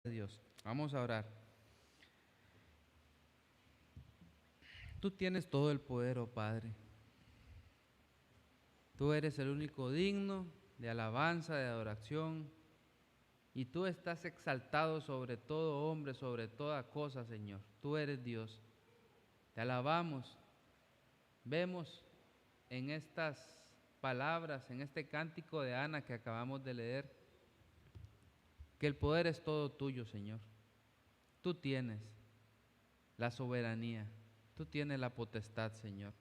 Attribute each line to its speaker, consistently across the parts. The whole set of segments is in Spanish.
Speaker 1: de Dios. Vamos a orar. Tú tienes todo el poder, oh Padre. Tú eres el único digno de alabanza, de adoración, y tú estás exaltado sobre todo hombre, sobre toda cosa, Señor. Tú eres Dios. Te alabamos. Vemos en estas palabras, en este cántico de Ana que acabamos de leer, que el poder es todo tuyo, Señor. Tú tienes la soberanía, tú tienes la potestad, Señor.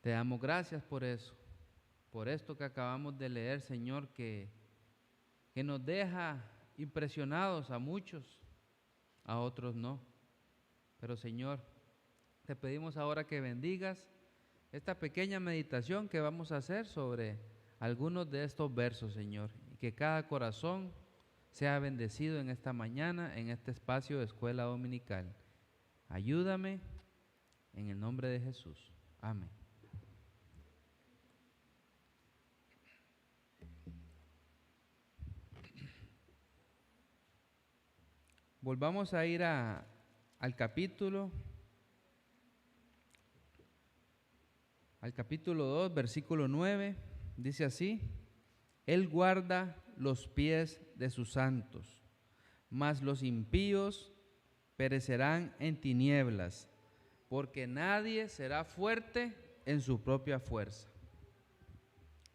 Speaker 1: Te damos gracias por eso, por esto que acabamos de leer, Señor, que nos deja impresionados a muchos, a otros no. Pero, Señor, te pedimos ahora que bendigas esta pequeña meditación que vamos a hacer sobre algunos de estos versos, Señor, y que cada corazón sea bendecido en esta mañana, en este espacio de escuela dominical. Ayúdame en el nombre de Jesús. Amén. Volvamos a ir al capítulo 2, versículo 9. Dice así: Él guarda los pies de sus santos, mas los impíos perecerán en tinieblas, porque nadie será fuerte en su propia fuerza.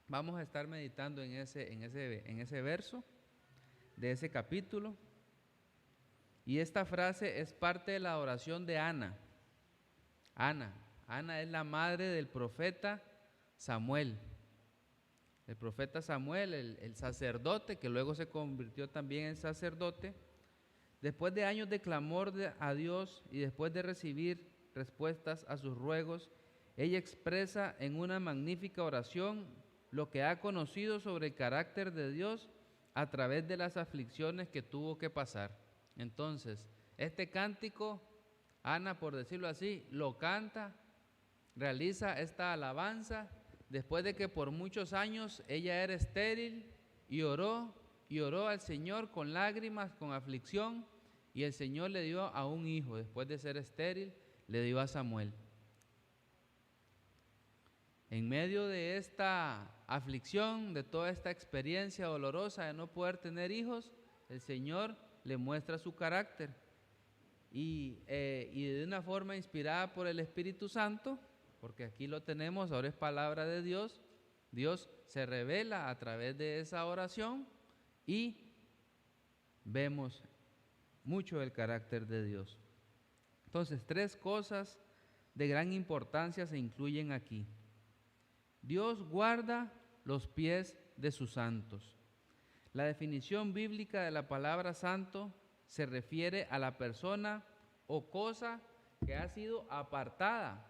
Speaker 1: Vamos a estar meditando en ese verso de ese capítulo. Y esta frase es parte de la oración de Ana. Ana es la madre del profeta Samuel. El profeta Samuel, el sacerdote, que luego se convirtió también en sacerdote, después de años de clamor a Dios y después de recibir respuestas a sus ruegos, ella expresa en una magnífica oración lo que ha conocido sobre el carácter de Dios a través de las aflicciones que tuvo que pasar. Entonces, este cántico, Ana, por decirlo así, lo canta, realiza esta alabanza después de que por muchos años ella era estéril y oró al Señor con lágrimas, con aflicción, y el Señor le dio a un hijo. Después de ser estéril, le dio a Samuel. En medio de esta aflicción, de toda esta experiencia dolorosa de no poder tener hijos, el Señor le muestra su carácter y de una forma inspirada por el Espíritu Santo, porque aquí lo tenemos, ahora es palabra de Dios. Dios se revela a través de esa oración y vemos mucho del carácter de Dios. Entonces, tres cosas de gran importancia se incluyen aquí. Dios guarda los pies de sus santos. La definición bíblica de la palabra santo se refiere a la persona o cosa que ha sido apartada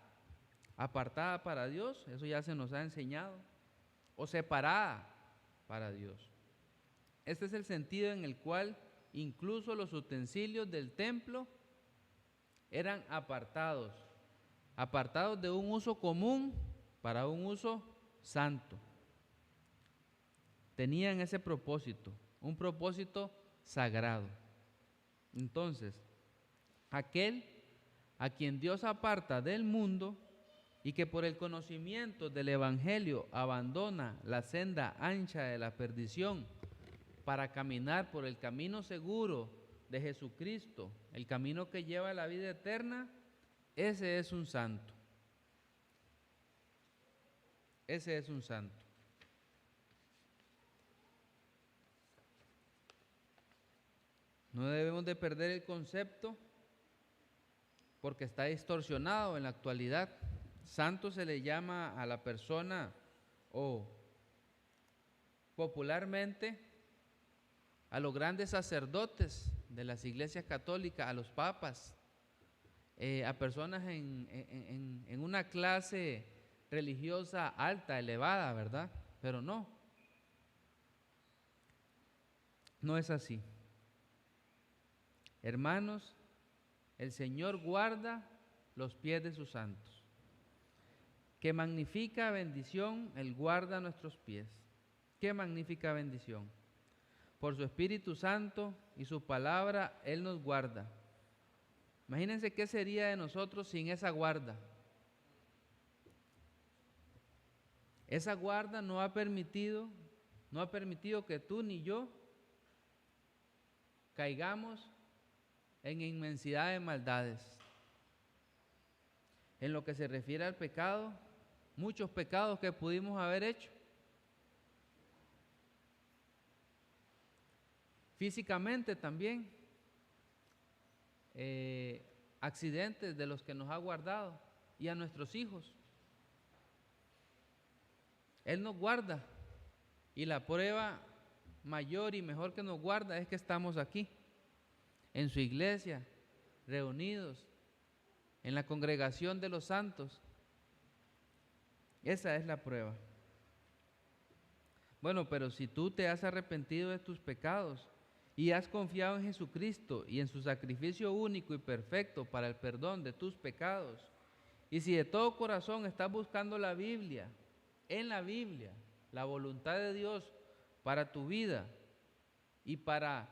Speaker 1: para Dios, eso ya se nos ha enseñado, o separada para Dios. Este es el sentido en el cual incluso los utensilios del templo eran apartados de un uso común para un uso santo. Tenían ese propósito, un propósito sagrado. Entonces, aquel a quien Dios aparta del mundo y que por el conocimiento del Evangelio abandona la senda ancha de la perdición para caminar por el camino seguro de Jesucristo, el camino que lleva a la vida eterna, ese es un santo. Ese es un santo. No debemos de perder el concepto porque está distorsionado en la actualidad. Santo se le llama a la persona o popularmente a los grandes sacerdotes de las iglesias católicas, a los papas, a personas en una clase religiosa alta, elevada, ¿verdad? Pero no es así. Hermanos, el Señor guarda los pies de sus santos. Qué magnífica bendición, Él guarda nuestros pies. Qué magnífica bendición. por su Espíritu Santo y su palabra, Él nos guarda. Imagínense qué sería de nosotros sin esa guarda. Esa guarda no ha permitido que tú ni yo caigamos en inmensidad de maldades. En lo que se refiere al pecado, muchos pecados que pudimos haber hecho. Físicamente también, accidentes de los que nos ha guardado, y a nuestros hijos. Él nos guarda, y la prueba mayor y mejor que nos guarda es que estamos aquí, en su iglesia, reunidos, en la congregación de los santos. Esa es la prueba. Bueno, pero si tú te has arrepentido de tus pecados y has confiado en Jesucristo y en su sacrificio único y perfecto para el perdón de tus pecados, y si de todo corazón estás buscando la Biblia, en la Biblia, la voluntad de Dios para tu vida y para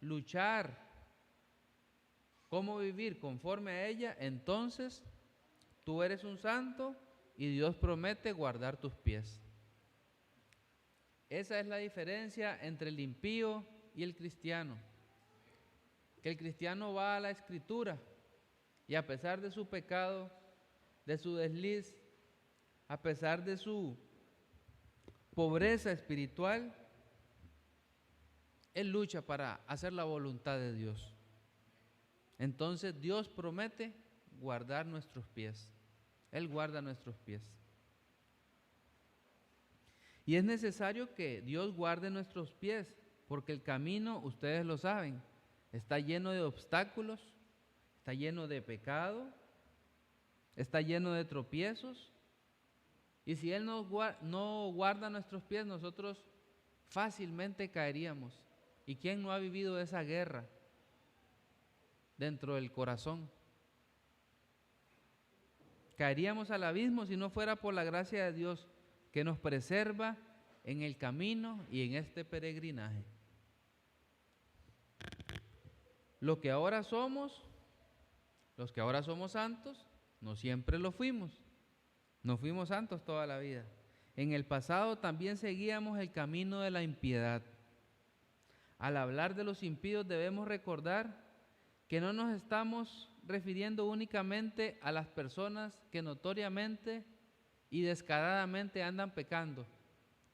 Speaker 1: luchar cómo vivir conforme a ella, entonces tú eres un santo y Dios promete guardar tus pies. Esa es la diferencia entre el impío y el cristiano. Que el cristiano va a la Escritura y a pesar de su pecado, de su desliz, a pesar de su pobreza espiritual, él lucha para hacer la voluntad de Dios. Entonces Dios promete guardar nuestros pies. Él guarda nuestros pies. Y es necesario que Dios guarde nuestros pies, porque el camino, ustedes lo saben, está lleno de obstáculos, está lleno de pecado, está lleno de tropiezos. Y si Él no guarda nuestros pies, nosotros fácilmente caeríamos. ¿Y quién no ha vivido esa guerra dentro del corazón? Caeríamos al abismo si no fuera por la gracia de Dios que nos preserva en el camino y en este peregrinaje. Los que ahora somos santos, no siempre lo fuimos. No fuimos santos toda la vida. En el pasado también seguíamos el camino de la impiedad. Al hablar de los impíos debemos recordar que no nos estamos refiriendo únicamente a las personas que notoriamente y descaradamente andan pecando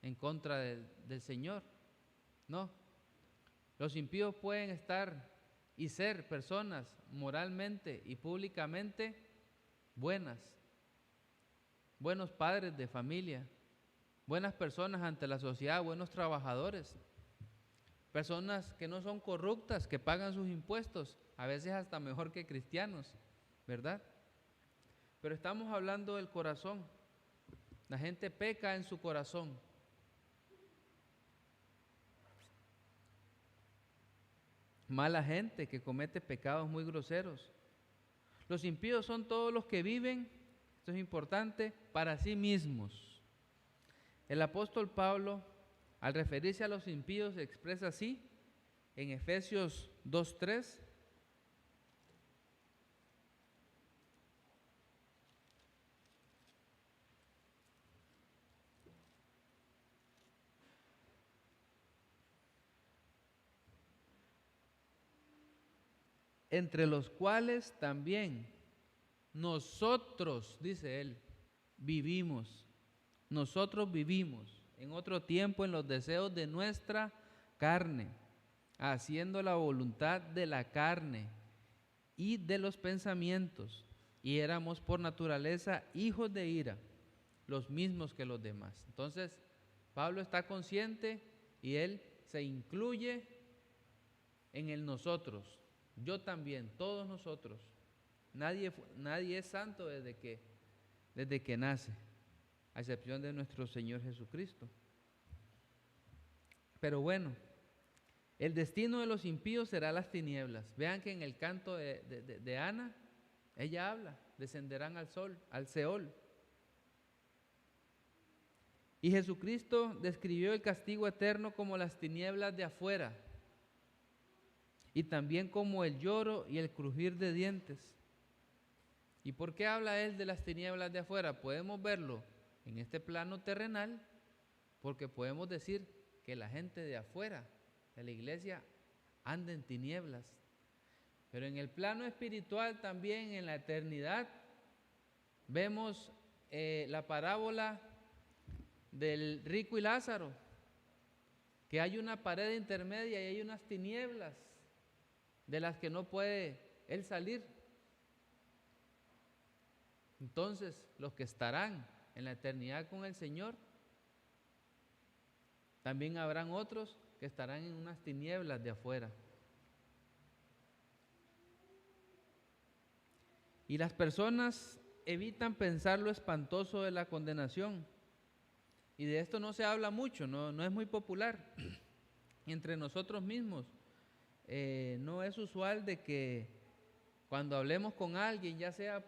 Speaker 1: en contra del Señor. No, los impíos pueden estar y ser personas moralmente y públicamente buenas, buenos padres de familia, buenas personas ante la sociedad, buenos trabajadores, personas que no son corruptas, que pagan sus impuestos, a veces hasta mejor que cristianos, ¿verdad? Pero estamos hablando del corazón. La gente peca en su corazón. Mala gente que comete pecados muy groseros. Los impíos son todos los que viven, esto es importante, para sí mismos. El apóstol Pablo, al referirse a los impíos, se expresa así en Efesios 2:3. Entre los cuales también nosotros, dice él, vivimos. Nosotros vivimos en otro tiempo en los deseos de nuestra carne, haciendo la voluntad de la carne y de los pensamientos, y éramos por naturaleza hijos de ira, los mismos que los demás. Entonces, Pablo está consciente y él se incluye en el nosotros. Yo también, todos nosotros. Nadie es santo desde que nace, a excepción de nuestro Señor Jesucristo. Pero bueno, el destino de los impíos será las tinieblas. Vean que en el canto de Ana, ella habla, descenderán al Seol. Y Jesucristo describió el castigo eterno como las tinieblas de afuera y también como el lloro y el crujir de dientes. ¿Y por qué habla Él de las tinieblas de afuera? Podemos verlo en este plano terrenal, porque podemos decir que la gente de afuera de la iglesia anda en tinieblas. Pero en el plano espiritual también, en la eternidad, vemos la parábola del rico y Lázaro, que hay una pared intermedia y hay unas tinieblas de las que no puede él salir. Entonces, los que estarán en la eternidad con el Señor, también habrán otros que estarán en unas tinieblas de afuera. Y las personas evitan pensar lo espantoso de la condenación. Y de esto no se habla mucho, no es muy popular entre nosotros mismos. No es usual de que cuando hablemos con alguien, ya sea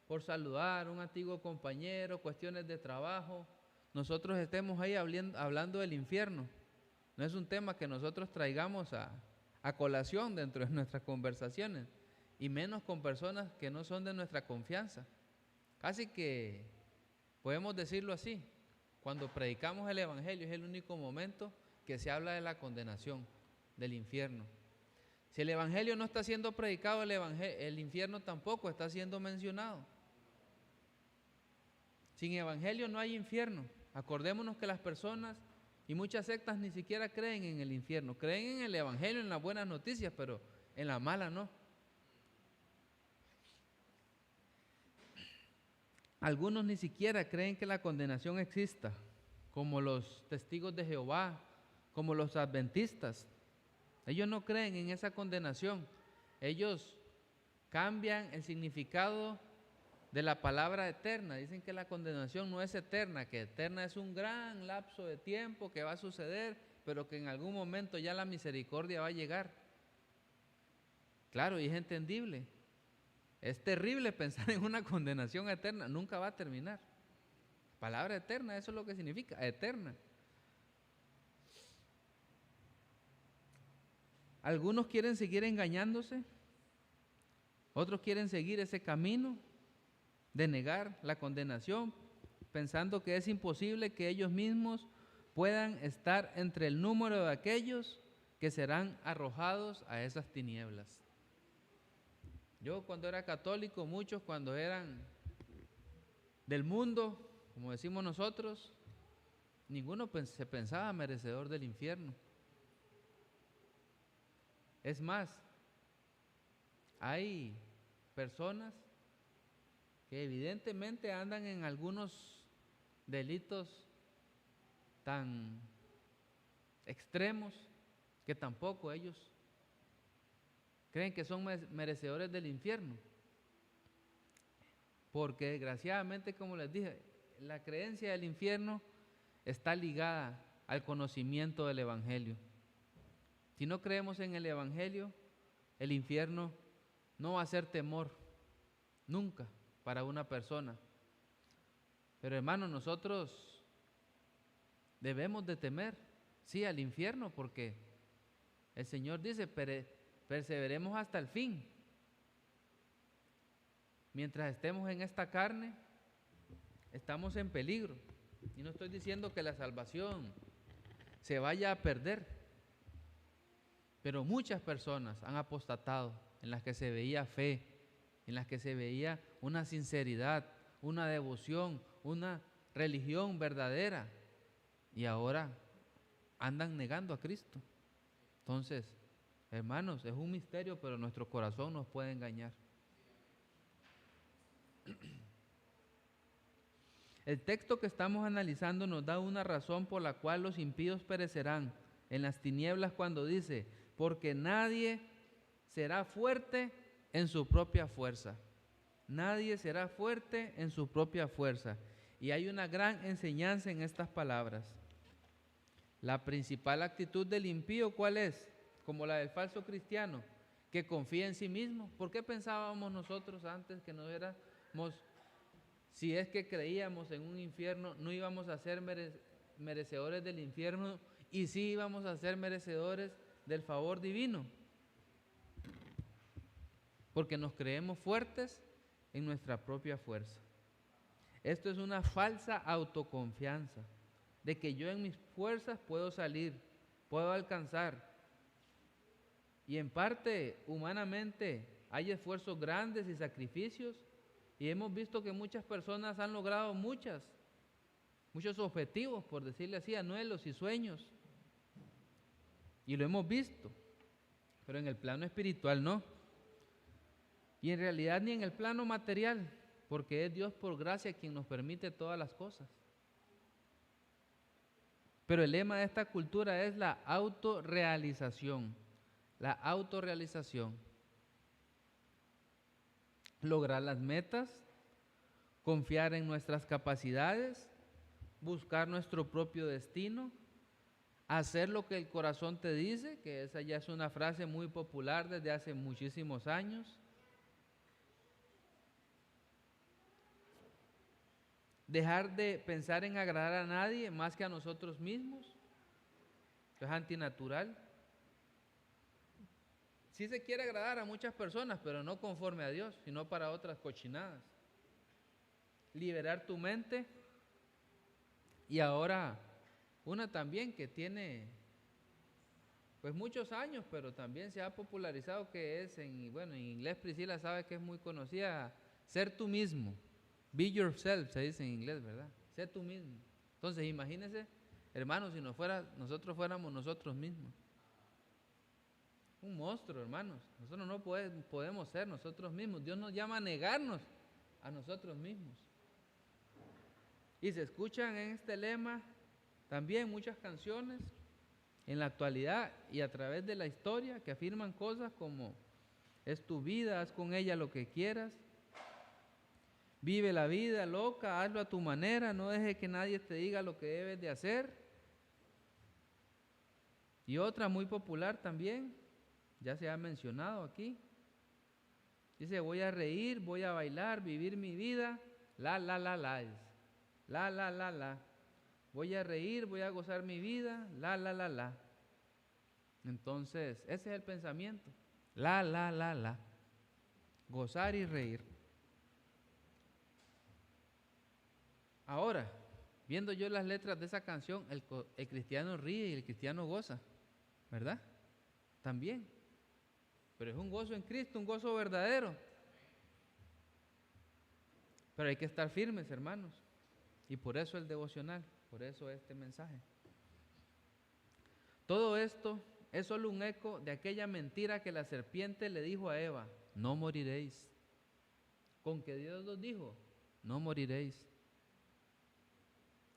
Speaker 1: por saludar, un antiguo compañero, cuestiones de trabajo, nosotros estemos ahí hablando del infierno. No es un tema que nosotros traigamos a colación dentro de nuestras conversaciones, y menos con personas que no son de nuestra confianza. Casi que podemos decirlo así, cuando predicamos el Evangelio es el único momento que se habla de la condenación, del infierno. Si el Evangelio no está siendo predicado, el infierno tampoco está siendo mencionado. Sin Evangelio no hay infierno. Acordémonos que las personas y muchas sectas ni siquiera creen en el infierno. Creen en el Evangelio, en las buenas noticias, pero en la mala no. Algunos ni siquiera creen que la condenación exista, como los testigos de Jehová, como los adventistas. Ellos no creen en esa condenación. Ellos cambian el significado de la palabra eterna. Dicen que la condenación no es eterna, que eterna es un gran lapso de tiempo que va a suceder, pero que en algún momento ya la misericordia va a llegar. Claro, y es entendible. Es terrible pensar en una condenación eterna, nunca va a terminar. Palabra eterna, eso es lo que significa, eterna. Algunos quieren seguir engañándose, otros quieren seguir ese camino de negar la condenación, pensando que es imposible que ellos mismos puedan estar entre el número de aquellos que serán arrojados a esas tinieblas. Yo cuando era católico, muchos cuando eran del mundo, como decimos nosotros, ninguno se pensaba merecedor del infierno. Es más, hay personas que evidentemente andan en algunos delitos tan extremos que tampoco ellos creen que son merecedores del infierno. Porque desgraciadamente, como les dije, la creencia del infierno está ligada al conocimiento del Evangelio. Si no creemos en el Evangelio, el infierno no va a ser temor, nunca, para una persona. Pero hermanos, nosotros debemos de temer, sí, al infierno, porque el Señor dice, perseveremos hasta el fin. Mientras estemos en esta carne, estamos en peligro. Y no estoy diciendo que la salvación se vaya a perder, pero muchas personas han apostatado en las que se veía fe, en las que se veía una sinceridad, una devoción, una religión verdadera, y ahora andan negando a Cristo. Entonces, hermanos, es un misterio, pero nuestro corazón nos puede engañar. El texto que estamos analizando nos da una razón por la cual los impíos perecerán en las tinieblas cuando dice, porque nadie será fuerte en su propia fuerza. Nadie será fuerte en su propia fuerza. Y hay una gran enseñanza en estas palabras. La principal actitud del impío, ¿cuál es? Como la del falso cristiano, que confía en sí mismo. ¿Por qué pensábamos nosotros antes que no éramos, si es que creíamos en un infierno, no íbamos a ser merecedores del infierno y sí íbamos a ser merecedores del favor divino. Porque nos creemos fuertes en nuestra propia fuerza. Esto es una falsa autoconfianza, de que yo en mis fuerzas puedo salir, puedo alcanzar. Y en parte, humanamente, hay esfuerzos grandes y sacrificios, y hemos visto que muchas personas han logrado muchos objetivos, por decirle así, anhelos y sueños. Y lo hemos visto, pero en el plano espiritual no. Y en realidad ni en el plano material, porque es Dios por gracia quien nos permite todas las cosas. Pero el lema de esta cultura es la autorrealización. La autorrealización. Lograr las metas, confiar en nuestras capacidades, buscar nuestro propio destino, hacer lo que el corazón te dice, que esa ya es una frase muy popular desde hace muchísimos años. Dejar de pensar en agradar a nadie más que a nosotros mismos, que es antinatural. Sí se quiere agradar a muchas personas, pero no conforme a Dios, sino para otras cochinadas. Liberar tu mente. Y ahora, una también que tiene pues muchos años, pero también se ha popularizado, que es, en inglés Priscila sabe que es muy conocida, ser tú mismo. Be yourself, se dice en inglés, ¿verdad? Sé tú mismo. Entonces, imagínense, hermanos, si nosotros fuéramos nosotros mismos. Un monstruo, hermanos. Nosotros no podemos ser nosotros mismos. Dios nos llama a negarnos a nosotros mismos. Y se escuchan en este lema también muchas canciones en la actualidad y a través de la historia que afirman cosas como: es tu vida, haz con ella lo que quieras. Vive la vida loca, hazlo a tu manera, no deje que nadie te diga lo que debes de hacer. Y otra muy popular también, ya se ha mencionado aquí. Dice: voy a reír, voy a bailar, vivir mi vida, la. Voy a reír, voy a gozar mi vida, la. Entonces, ese es el pensamiento, la. Gozar y reír. Ahora, viendo yo las letras de esa canción, el cristiano ríe y el cristiano goza, ¿verdad? También. Pero es un gozo en Cristo, un gozo verdadero. Pero hay que estar firmes, hermanos. Y por eso el devocional, por eso este mensaje. Todo esto es solo un eco de aquella mentira que la serpiente le dijo a Eva: no moriréis. Con que Dios los dijo: no moriréis.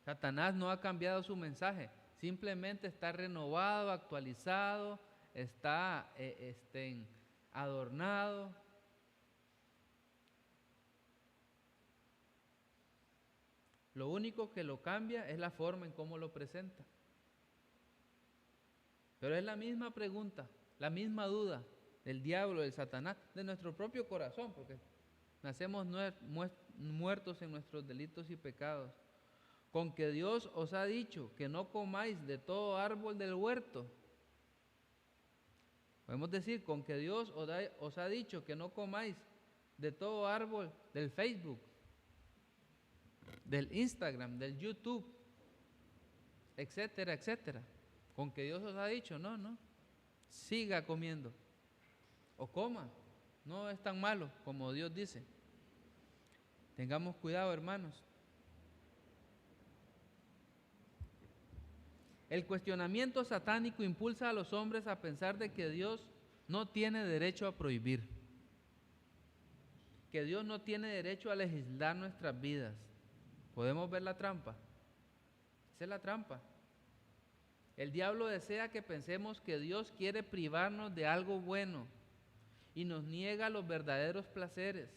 Speaker 1: Satanás no ha cambiado su mensaje, simplemente está renovado, actualizado, está adornado. Lo único que lo cambia es la forma en cómo lo presenta. Pero es la misma pregunta, la misma duda del diablo, del Satanás, de nuestro propio corazón, porque nacemos muertos en nuestros delitos y pecados. Con que Dios os ha dicho que no comáis de todo árbol del huerto. Podemos decir: con que Dios os ha dicho que no comáis de todo árbol del Facebook, del Instagram, del YouTube, etcétera, etcétera. Con que Dios os ha dicho, no, siga comiendo o coma, no es tan malo como Dios dice. Tengamos cuidado, hermanos. El cuestionamiento satánico impulsa a los hombres a pensar de que Dios no tiene derecho a prohibir, que Dios no tiene derecho a legislar nuestras vidas. ¿Podemos ver la trampa? Esa es la trampa. El diablo desea que pensemos que Dios quiere privarnos de algo bueno y nos niega los verdaderos placeres.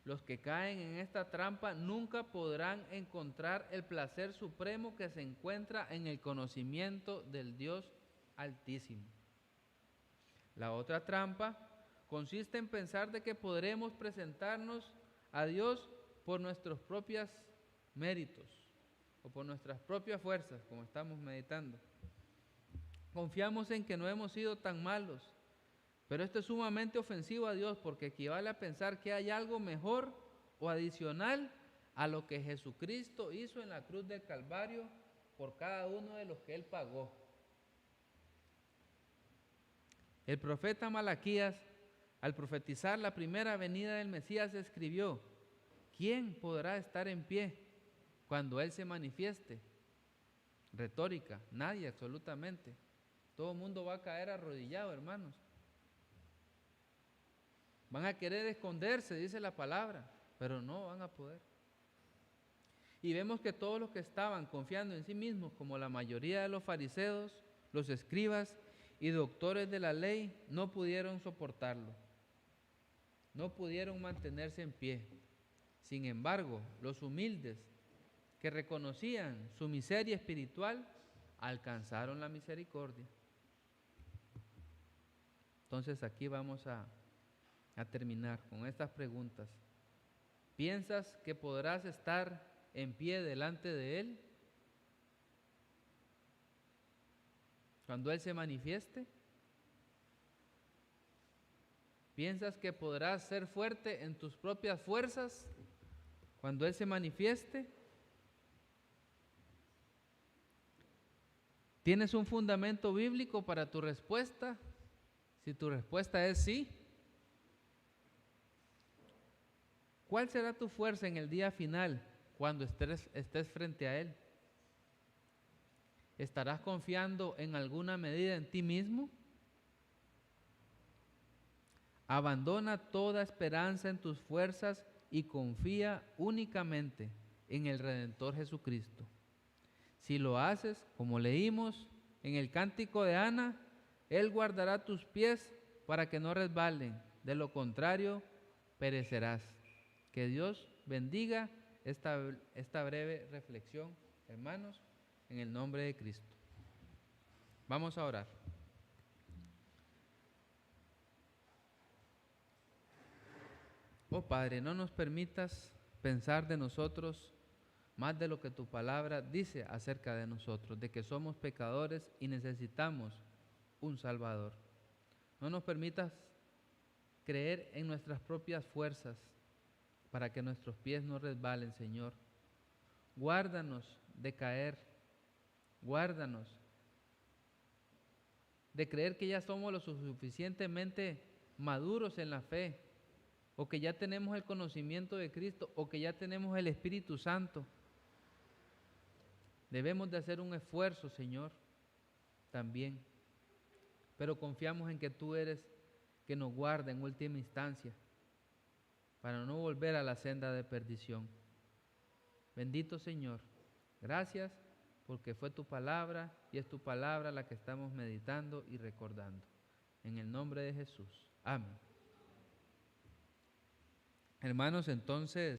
Speaker 1: Los que caen en esta trampa nunca podrán encontrar el placer supremo que se encuentra en el conocimiento del Dios Altísimo. La otra trampa consiste en pensar de que podremos presentarnos a Dios por nuestros propios méritos, o por nuestras propias fuerzas, como estamos meditando. Confiamos en que no hemos sido tan malos, pero esto es sumamente ofensivo a Dios porque equivale a pensar que hay algo mejor o adicional a lo que Jesucristo hizo en la cruz del Calvario por cada uno de los que Él pagó. El profeta Malaquías, al profetizar la primera venida del Mesías, escribió: ¿quién podrá estar en pie cuando Él se manifieste? Retórica, nadie absolutamente. Todo el mundo va a caer arrodillado, hermanos. Van a querer esconderse, dice la palabra, pero no van a poder. Y vemos que todos los que estaban confiando en sí mismos, como la mayoría de los fariseos, los escribas y doctores de la ley, no pudieron soportarlo. No pudieron mantenerse en pie. Sin embargo, los humildes que reconocían su miseria espiritual alcanzaron la misericordia. Entonces aquí vamos a terminar con estas preguntas. ¿Piensas que podrás estar en pie delante de Él cuando Él se manifieste? ¿Piensas que podrás ser fuerte en tus propias fuerzas cuando Él se manifieste? ¿Tienes un fundamento bíblico para tu respuesta? Si tu respuesta es sí, ¿cuál será tu fuerza en el día final cuando estés frente a Él? ¿Estarás confiando en alguna medida en ti mismo? Abandona toda esperanza en tus fuerzas y confía únicamente en el Redentor Jesucristo. Si lo haces, como leímos en el cántico de Ana, Él guardará tus pies para que no resbalen, de lo contrario, perecerás. Que Dios bendiga esta breve reflexión, hermanos, en el nombre de Cristo. Vamos a orar. Oh Padre, no nos permitas pensar de nosotros más de lo que tu palabra dice acerca de nosotros, de que somos pecadores y necesitamos un Salvador. No nos permitas creer en nuestras propias fuerzas para que nuestros pies no resbalen, Señor. Guárdanos de caer, guárdanos de creer que ya somos lo suficientemente maduros en la fe, o que ya tenemos el conocimiento de Cristo, o que ya tenemos el Espíritu Santo. Debemos de hacer un esfuerzo, Señor, también, pero confiamos en que tú eres que nos guarda en última instancia, para no volver a la senda de perdición. Bendito Señor, gracias porque fue tu palabra y es tu palabra la que estamos meditando y recordando. En el nombre de Jesús. Amén. Hermanos, entonces